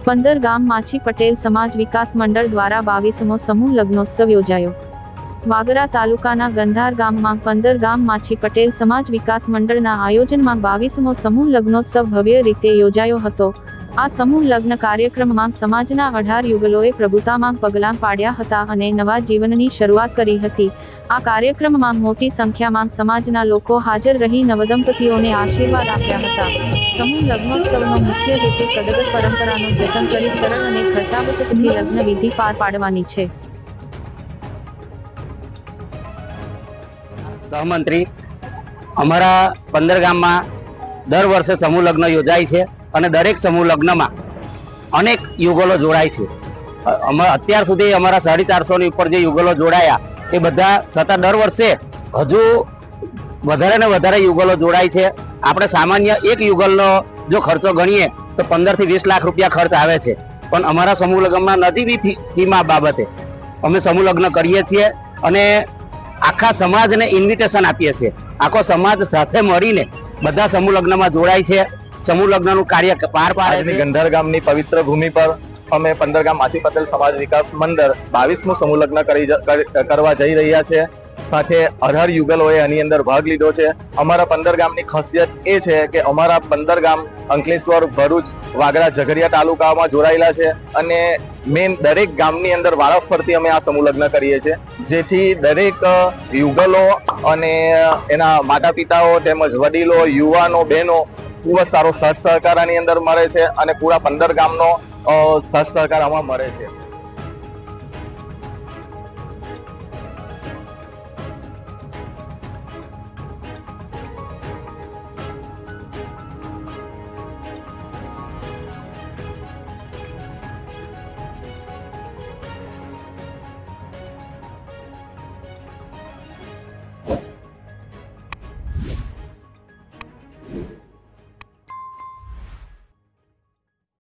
પંદર ગામ માછી પટેલ સમાજ વિકાસ મંડળ દ્વારા 22મો સમૂહ લગ્નોત્સવ યોજાયો। વાગરા તાલુકાના ગંધાર ગામમાં 15 ગામ માછી પટેલ સમાજ વિકાસ મંડળના આયોજનમાં 22મો સમૂહ લગ્નોત્સવ ભવ્ય રીતે યોજાયો હતો। આ સમૂહ લગ્ન કાર્યક્રમમાં સમાજના 18 યુગલોએ પ્રભુતામાં પગલાં પાડ્યા હતા અને નવા જીવનની શરૂઆત કરી હતી। આ કાર્યક્રમમાં મોટી સંખ્યામાં સમાજના લોકો હાજર રહી નવદંપતીઓને આશીર્વાદ આપ્યા હતા। સમૂહ લગ્નોત્સવનો મુખ્ય હેતુ સદગત પરંપરાનું જતન કરી સરળ અને ખર્ચા બચતથી લગ્ન વિધિ પાર પાડવાની છે। सहमंत्री अमरा 15 गाम में दर वर्षे समूह लग्न योजाय छे અને દરેક સમૂહ લગ્નમાં અનેક યુગલો જોડાય છે। અત્યાર સુધી અમારા 450 ની ઉપર જે યુગલો જોડાયા એ બધા છતાં દર વર્ષે હજુ વધારે ને વધારે યુગલો જોડાય છે। આપણે સામાન્ય એક યુગલનો જો ખર્ચો ગણીએ તો 15 થી 20 લાખ રૂપિયા ખર્ચ આવે છે, પણ અમારા સમૂહ લગ્નમાં નજીવી ફીમાં બાબતે અમે સમૂહ લગ્ન કરીએ છીએ અને આખા સમાજને ઇન્વિટેશન આપીએ છીએ। આખો સમાજ સાથે મળીને બધા સમૂહ લગ્નમાં જોડાય છે। समूह लग्न कार्य पार पाड़े। गंधार गामनी पवित्र भूमि पर अमे 15 गाम माछी पटेल समाज विकास मंडळ 22मो समूह लग्न करवा जई रह्या छे। साथे 18 युगलोए आनी अंदर भाग लीधो छे। अमारा 15 गामनी खासियत ए छे के अमारा 15 गाम अंकलेश्वर, भरूच, वागरा, झघरिया तालुकामां जोड़ायेला छे અને મેન દરેક ગામની અંદર વાળા ફરતી અમે આ સમૂહ લગ્ન કરીએ છીએ, જેથી દરેક યુગલો અને એના માતા પિતાઓ તેમજ વડીલો, યુવાનો, બહેનો ખૂબ જ સારો સાથ સહકાર આની અંદર મળે છે અને પૂરા 15 ગામનો સાથ સહકાર આમાં મળે છે।